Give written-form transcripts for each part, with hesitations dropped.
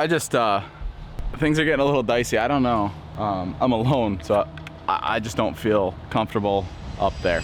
I just, things are getting a little dicey. I don't know. I'm alone, so I just don't feel comfortable up there.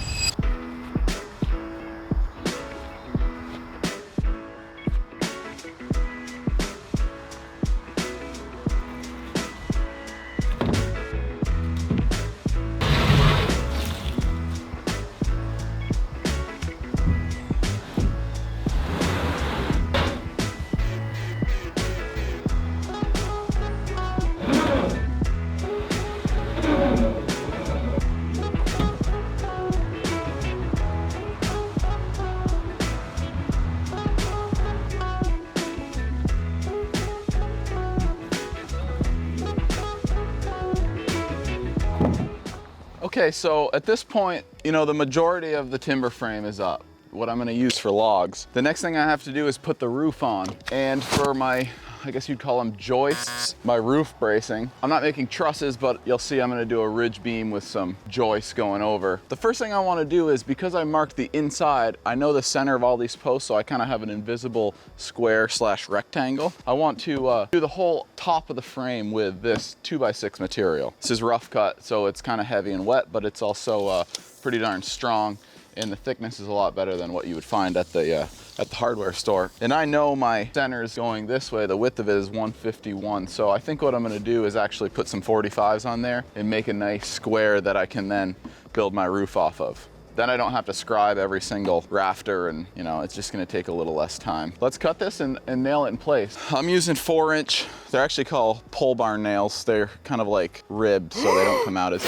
Okay, so at this point, you know, the majority of the timber frame is up, what I'm gonna use for logs. The next thing I have to do is put the roof on. And for my, I guess you'd call them joists, my roof bracing, I'm not making trusses, but you'll see I'm gonna do a ridge beam with some joists going over. The first thing I wanna do is, because I marked the inside, I know the center of all these posts, so I kinda have an invisible square / rectangle. I want to do the whole top of the frame with this 2x6 material. This is rough cut, so it's kinda heavy and wet, but it's also pretty darn strong, and the thickness is a lot better than what you would find at the hardware store. And I know my center is going this way, the width of it is 151. So I think what I'm gonna do is actually put some 45s on there and make a nice square that I can then build my roof off of. Then I don't have to scribe every single rafter, and you know, it's just gonna take a little less time. Let's cut this and nail it in place. I'm using 4-inch, they're actually called pole barn nails. They're kind of like ribbed, so they don't come out as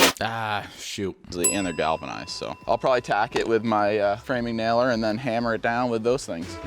easily, and they're galvanized. So I'll probably tack it with my framing nailer and then hammer it down with those things.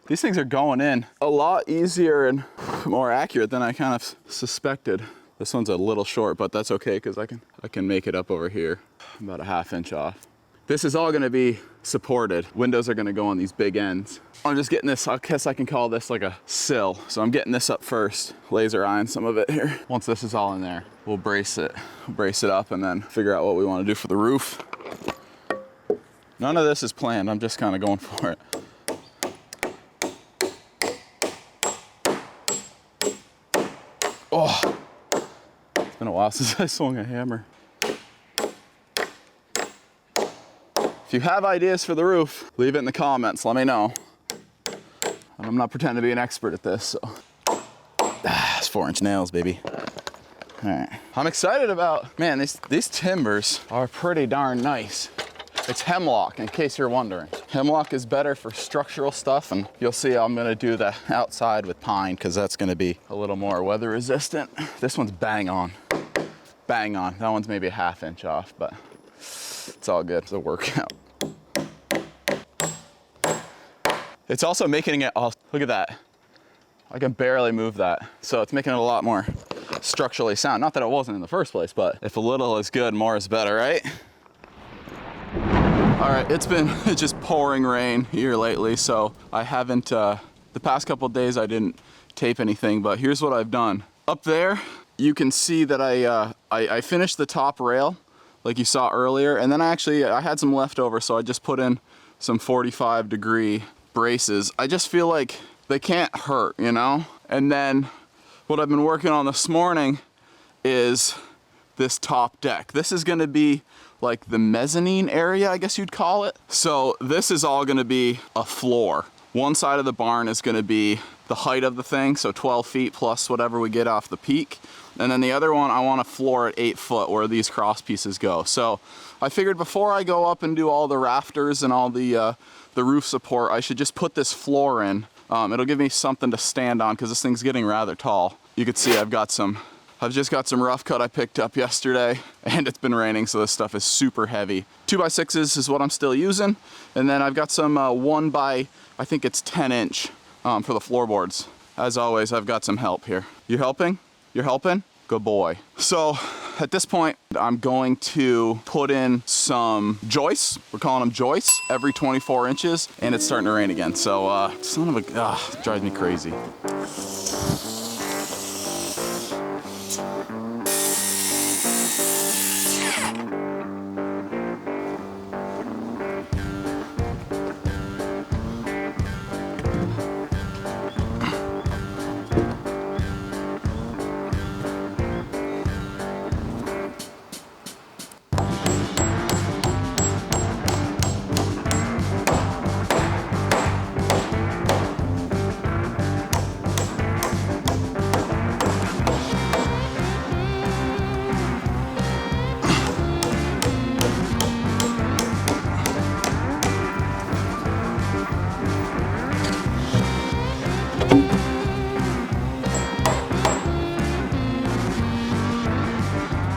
These things are going in a lot easier and more accurate than I kind of suspected. This one's a little short, but that's okay because I can make it up over here, about a 1/2 inch off. This is all gonna be supported. Windows are gonna go on these big ends. I'm just getting this, I guess I can call this like a sill. So I'm getting this up first, laser eyeing some of it here. Once this is all in there, we'll brace it up and then figure out what we wanna do for the roof. None of this is planned, I'm just kinda going for it. Oh, it's been a while since I swung a hammer. If you have ideas for the roof, leave it in the comments, let me know. I'm not pretending to be an expert at this, so. It's 4-inch nails, baby. All right. I'm excited about, man, these timbers are pretty darn nice. It's hemlock, in case you're wondering. Hemlock is better for structural stuff, and you'll see I'm gonna do the outside with pine, because that's gonna be a little more weather resistant. This one's bang on. Bang on. That one's maybe a 1/2 inch off, but it's all good. It's a workout. It's also making it, oh, look at that. I can barely move that. So it's making it a lot more structurally sound. Not that it wasn't in the first place, but if a little is good, more is better, right? All right, it's been just pouring rain here lately, so I haven't, the The past couple of days I didn't tape anything, but here's what I've done. Up there, you can see that I finished the top rail like you saw earlier, and then I had some leftover, so I just put in some 45-degree braces. I just feel like they can't hurt, you know? And then what I've been working on this morning is this top deck. This is gonna be like the mezzanine area, I guess you'd call it. So this is all gonna be a floor. One side of the barn is gonna be the height of the thing, so 12 feet plus whatever we get off the peak. And then the other one, I want a floor at 8 foot where these cross pieces go. So I figured before I go up and do all the rafters and all the roof support, I should just put this floor in. It'll give me something to stand on because this thing's getting rather tall. You can see I've just got some rough cut I picked up yesterday, and it's been raining, so this stuff is super heavy. 2x6s is what I'm still using. And then I've got some 1 by, I think it's 10 inch for the floorboards. As always, I've got some help here. You helping? You're helping? Good boy. So at this point, I'm going to put in some joists. We're calling them joists every 24 inches, and it's starting to rain again. So son of a, it drives me crazy.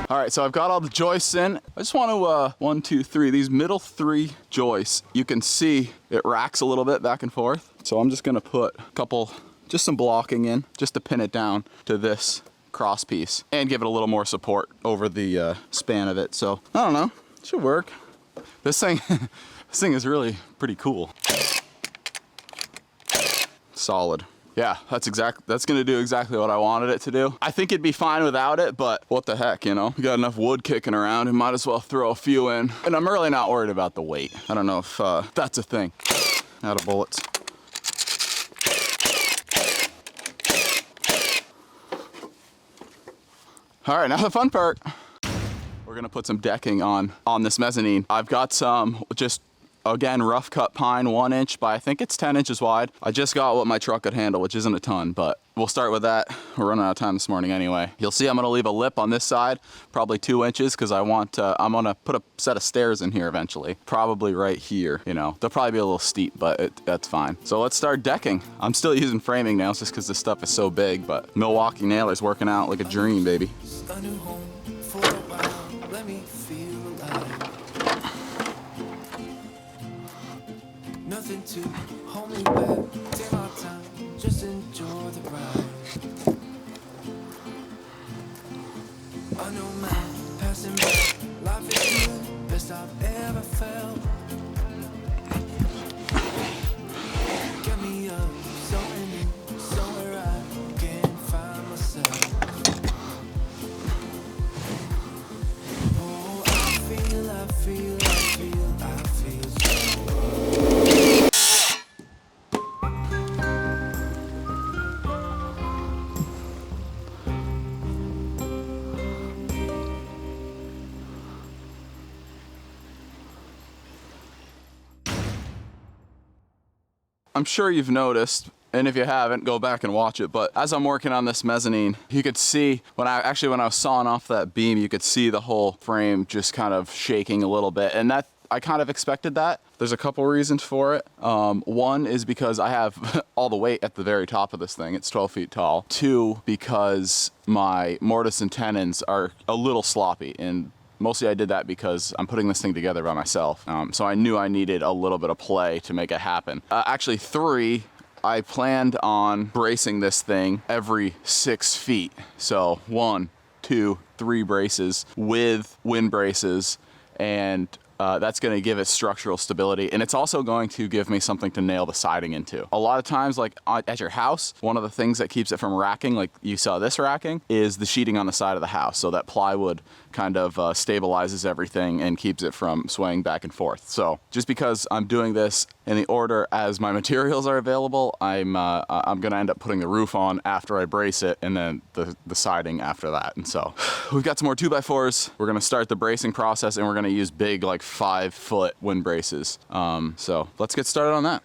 All right, so I've got all the joists in. I just want to, 1, 2, 3, these middle 3 joists, you can see it racks a little bit back and forth. So I'm just gonna put a couple, just some blocking in, just to pin it down to this cross piece and give it a little more support over the span of it. So I don't know, it should work. This thing, this thing is really pretty cool. Solid. Yeah, that's gonna do exactly what I wanted it to do. I think it'd be fine without it, but what the heck, you know? We got enough wood kicking around, we might as well throw a few in. And I'm really not worried about the weight. I don't know if that's a thing. Out of bullets. All right, now the fun part. We're gonna put some decking on this mezzanine. I've got some just, again, rough cut pine, 1 inch by I think it's 10 inches wide. I just got what my truck could handle, which isn't a ton, but we'll start with that. We're running out of time this morning anyway. You'll see I'm gonna leave a lip on this side, probably 2 inches, because I'm gonna put a set of stairs in here eventually. Probably right here, you know. They'll probably be a little steep, but that's fine. So let's start decking. I'm still using framing nails just because this stuff is so big, but Milwaukee nailer's working out like a dream, baby. A new home for a while, let me feel alive. Nothing to hold me back, take my time, just enjoy the ride. I know man, passing by, life is good, best I've ever felt. Get me up, somewhere new, somewhere I can find myself. Oh, I feel I'm sure you've noticed, and if you haven't, go back and watch it, but as I'm working on this mezzanine, you could see, when I was sawing off that beam, you could see the whole frame just kind of shaking a little bit, and that, I kind of expected that. There's a couple reasons for it. One is because I have all the weight at the very top of this thing. It's 12 feet tall. 2, because my mortise and tenons are a little sloppy, and mostly I did that because I'm putting this thing together by myself. So I knew I needed a little bit of play to make it happen. Actually 3, I planned on bracing this thing every 6 feet. So 1, 2, 3 braces with wind braces and That's going to give it structural stability, and it's also going to give me something to nail the siding into. A lot of times, like at your house, one of the things that keeps it from racking, like you saw this racking, is the sheeting on the side of the house. So that plywood kind of stabilizes everything and keeps it from swaying back and forth. So just because I'm doing this in the order as my materials are available, I'm going to end up putting the roof on after I brace it, and then the siding after that. And so we've got some more 2x4s. We're going to start the bracing process, and we're going to use big, like 5-foot wind braces. So let's get started on that.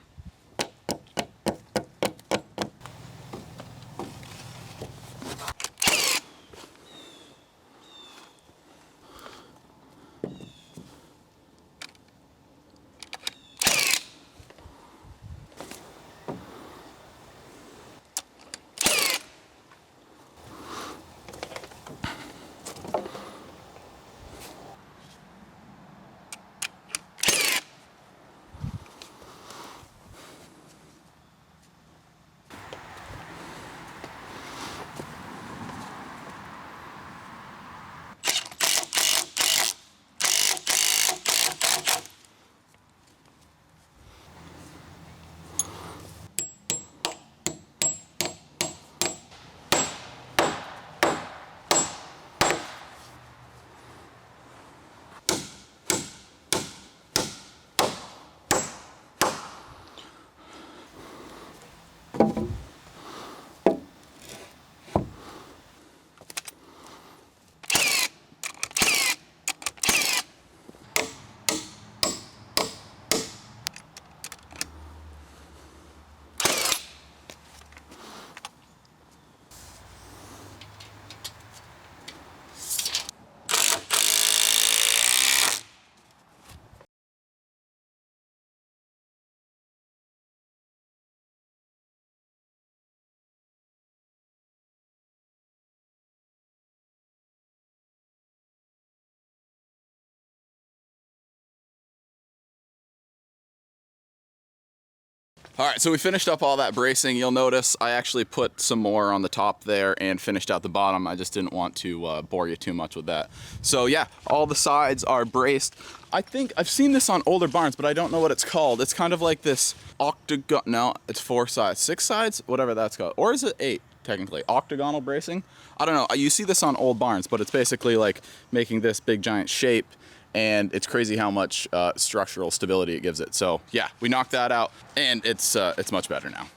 All right, so we finished up all that bracing. You'll notice I actually put some more on the top there and finished out the bottom. I just didn't want to bore you too much with that. So yeah, all the sides are braced. I think I've seen this on older barns, but I don't know what it's called. It's kind of like this octagon, no, it's 4 sides, 6 sides, whatever that's called. Or is it 8, technically? Octagonal bracing? I don't know. You see this on old barns, but it's basically like making this big giant shape, and it's crazy how much structural stability it gives it. So yeah, we knocked that out, and it's much better now.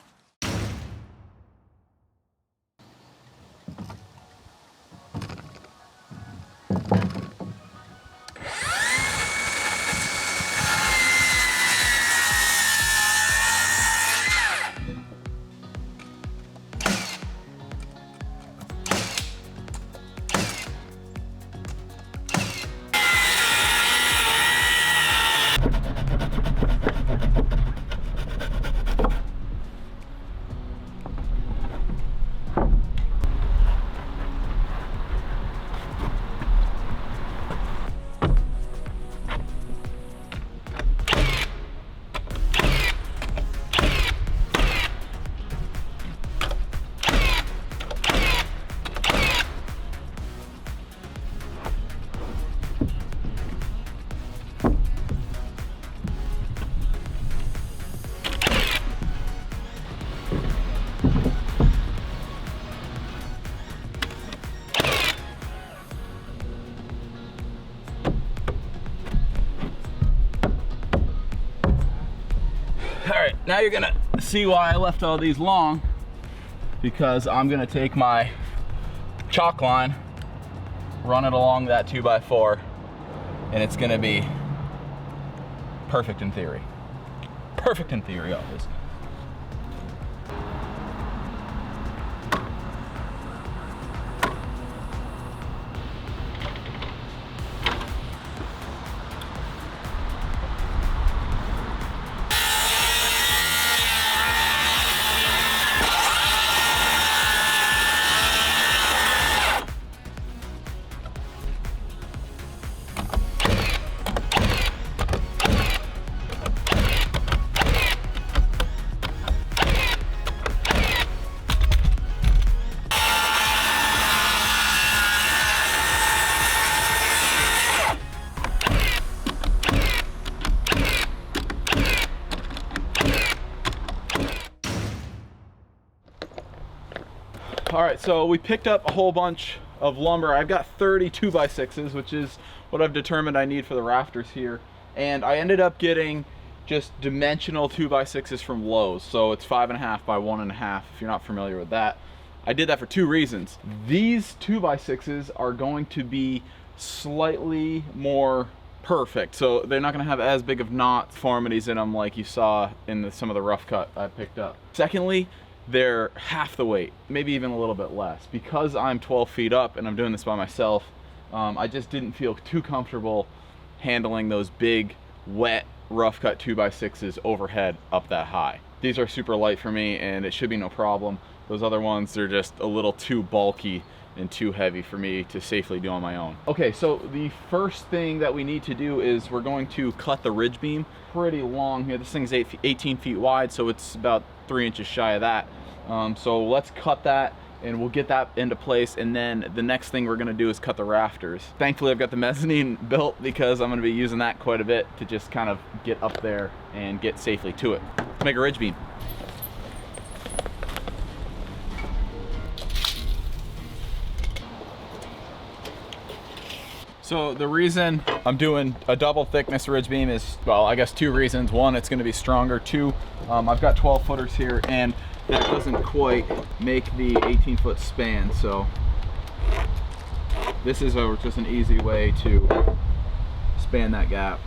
All right, now you're gonna see why I left all these long, because I'm gonna take my chalk line, run it along that 2x4, and it's gonna be perfect in theory. Perfect in theory, always. All right, so we picked up a whole bunch of lumber. I've got 30 2x6s, which is what I've determined I need for the rafters here. And I ended up getting just dimensional 2x6s from Lowe's. So it's 5.5 by 1.5, if you're not familiar with that. I did that for 2 reasons. These 2x6s are going to be slightly more perfect. So they're not gonna have as big of knot deformities in them like you saw in some of the rough cut I picked up. Secondly, they're half the weight, maybe even a little bit less. Because I'm 12 feet up and I'm doing this by myself, I just didn't feel too comfortable handling those big, wet, rough cut 2x6s overhead up that high. These are super light for me and it should be no problem. Those other ones, they're just a little too bulky and too heavy for me to safely do on my own. Okay, so the first thing that we need to do is we're going to cut the ridge beam pretty long here. This thing's 18 feet wide, so it's about 3 inches shy of that. So let's cut that and we'll get that into place, and then the next thing we're gonna do is cut the rafters. Thankfully, I've got the mezzanine built because I'm gonna be using that quite a bit to just kind of get up there and get safely to it. Let's make a ridge beam. So the reason I'm doing a double thickness ridge beam is, well, I guess 2 reasons. 1, it's gonna be stronger. 2, I've got 12 footers here and that doesn't quite make the 18-foot span. So this is just an easy way to span that gap.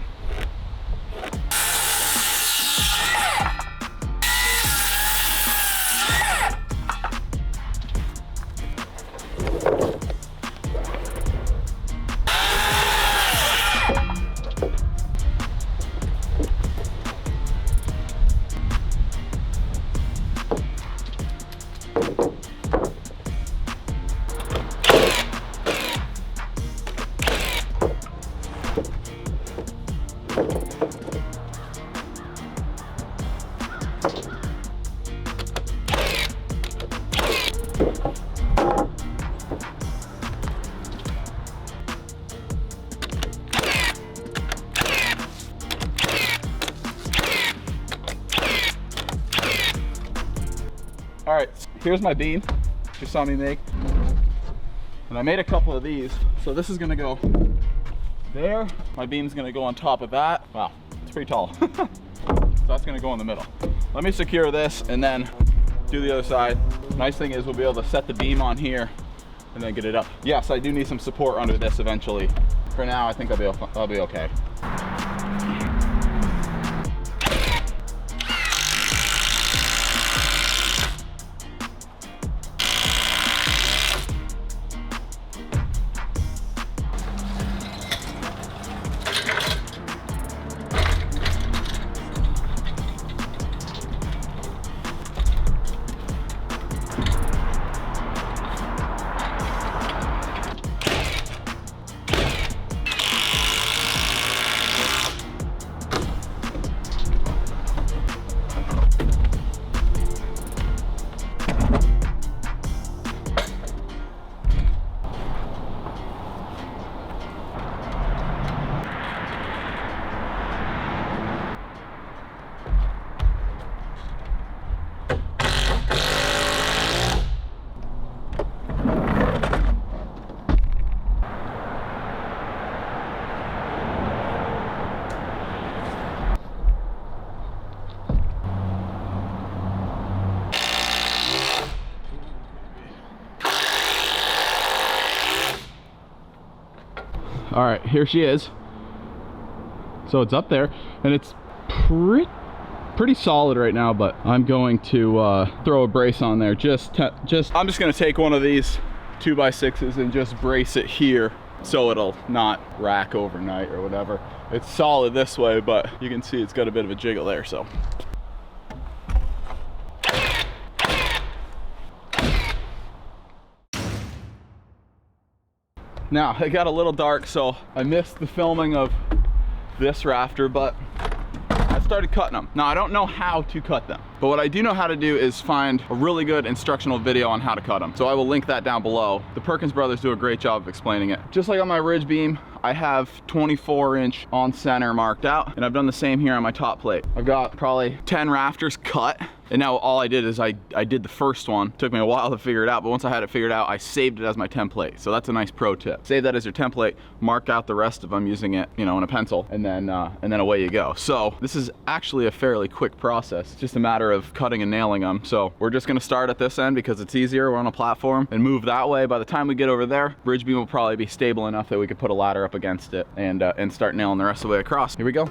All right, here's my beam you saw me make. And I made a couple of these. So this is gonna go there. My beam's gonna go on top of that. Wow, it's pretty tall. So that's gonna go in the middle. Let me secure this and then do the other side. Nice thing is we'll be able to set the beam on here and then get it up. Yes, I do need some support under this eventually. For now, I think I'll be okay. All right, here she is. So it's up there and it's pretty solid right now, but I'm going to throw a brace on there. I'm just gonna take one of these 2x6s and just brace it here so it'll not rack overnight or whatever. It's solid this way, but you can see it's got a bit of a jiggle there, so. Now, it got a little dark, so I missed the filming of this rafter, but I started cutting them. Now, I don't know how to cut them, but what I do know how to do is find a really good instructional video on how to cut them. So I will link that down below. The Perkins brothers do a great job of explaining it. Just like on my ridge beam, I have 24-inch on center marked out, and I've done the same here on my top plate. I've got probably 10 rafters cut, And now all I did is I did the first one. It took me a while to figure it out, but once I had it figured out, I saved it as my template. So that's a nice pro tip. Save that as your template, mark out the rest of them using it, you know, in a pencil, and then away you go. So this is actually a fairly quick process. It's just a matter of cutting and nailing them. So we're just gonna start at this end because it's easier. We're on a platform and move that way. By the time we get over there, bridge beam will probably be stable enough that we could put a ladder up against it and start nailing the rest of the way across. Here we go.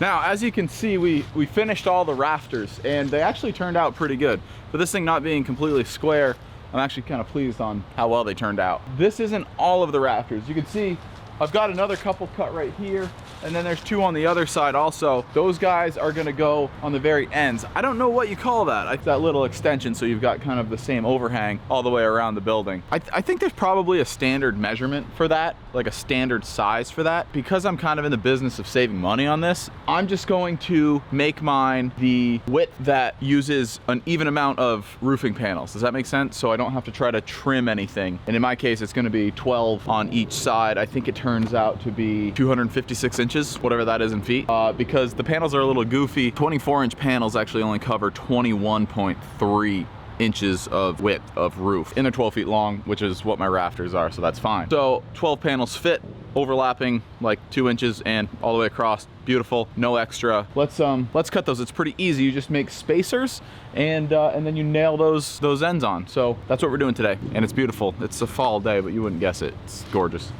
Now, as you can see, we finished all the rafters and they actually turned out pretty good. But this thing not being completely square, I'm actually kind of pleased on how well they turned out. This isn't all of the rafters. You can see I've got another couple cut right here, and then there's two on the other side also. Those guys are gonna go on the very ends. I don't know what you call that. That little extension, so you've got kind of the same overhang all the way around the building. I think there's probably a standard measurement for that, like a standard size for that. Because I'm kind of in the business of saving money on this, I'm just going to make mine the width that uses an even amount of roofing panels. Does that make sense? So I don't have to try to trim anything. And in my case, it's gonna be 12 on each side. I think it turns out to be 256 inches, whatever that is in feet. Because the panels are a little goofy, 24-inch panels actually only cover 21.3 inches of width of roof, and they're 12 feet long, which is what my rafters are, so that's fine. So 12 panels fit, overlapping like 2 inches and all the way across. Beautiful, no extra. Let's cut those. It's pretty easy. You just make spacers and then you nail those ends on. So that's what we're doing today, and it's beautiful. It's a fall day, but you wouldn't guess it. It's gorgeous.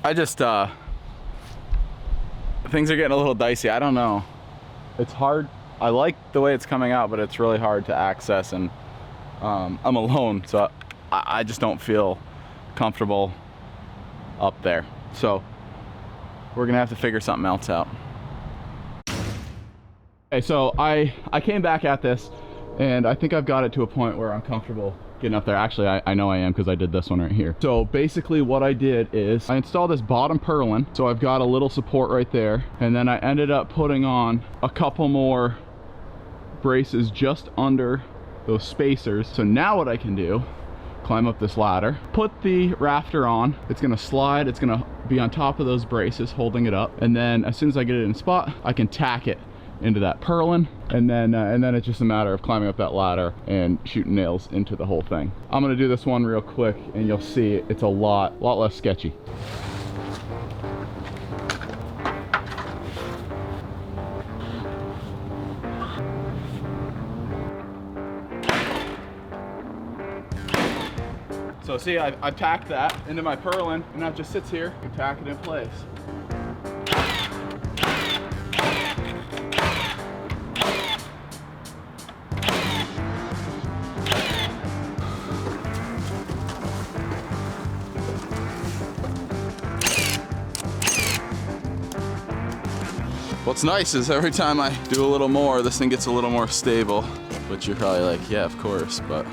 I just, things are getting a little dicey. I don't know. It's hard. I like the way it's coming out, but it's really hard to access, and I'm alone, so I just don't feel comfortable up there. So we're gonna have to figure something else out. Okay, so I came back at this, and I think I've got it to a point where I'm comfortable getting up there. Actually, I know I am, because I did this one right here. So basically what I did is I installed this bottom purlin, so I've got a little support right there, and then I ended up putting on a couple more braces just under those spacers. So now what I can do climb up this ladder, put the rafter on. It's gonna slide, it's gonna be on top of those braces holding it up, and then as soon as I get it in spot, I can tack it into that purlin, and then it's just a matter of climbing up that ladder and shooting nails into the whole thing. I'm gonna do this one real quick, and you'll see it's a lot less sketchy. So see, I've tacked that into my purlin, and now it just sits here and tack it in place. What's nice is every time I do a little more, this thing gets a little more stable, which you're probably like, yeah, of course, but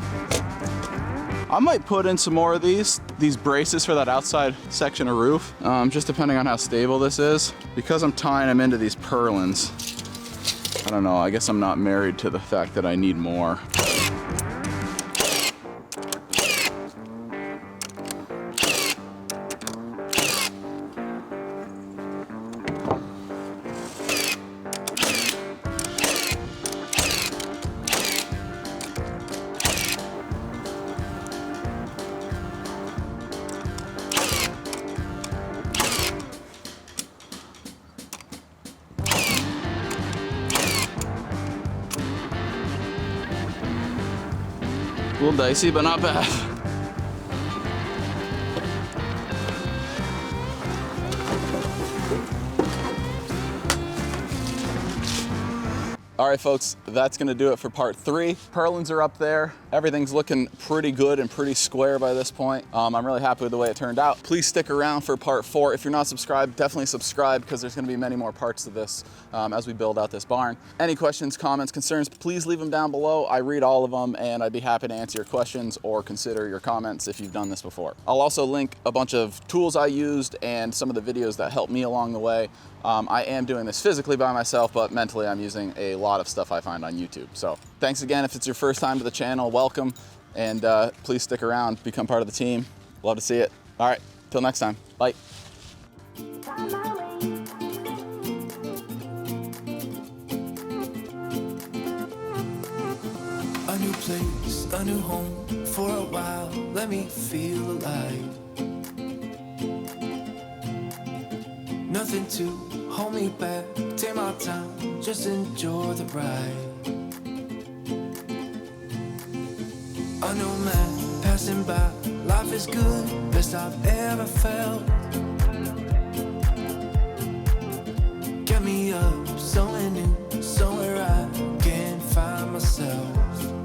I might put in some more of these braces for that outside section of roof, just depending on how stable this is. Because I'm tying them into these purlins, I don't know, I guess I'm not married to the fact that I need more. A little dicey, but not bad. All right, folks, that's gonna do it for part 3. Purlins are up there. Everything's looking pretty good and pretty square by this point. I'm really happy with the way it turned out. Please stick around for part 4. If you're not subscribed, definitely subscribe, because there's gonna be many more parts to this as we build out this barn. Any questions, comments, concerns, please leave them down below. I read all of them, and I'd be happy to answer your questions or consider your comments if you've done this before. I'll also link a bunch of tools I used and some of the videos that helped me along the way. I am doing this physically by myself, but mentally I'm using a lot of stuff I find on YouTube. So thanks again. If it's your first time to the channel, welcome, and please stick around, become part of the team. Love to see it. All right, till next time, bye. A new place, a new home. For a while, let me feel alive. Nothing to hold me back. Take my time, just enjoy the ride. A new man passing by. Life is good, best I've ever felt. Get me up, somewhere new, somewhere I can find myself.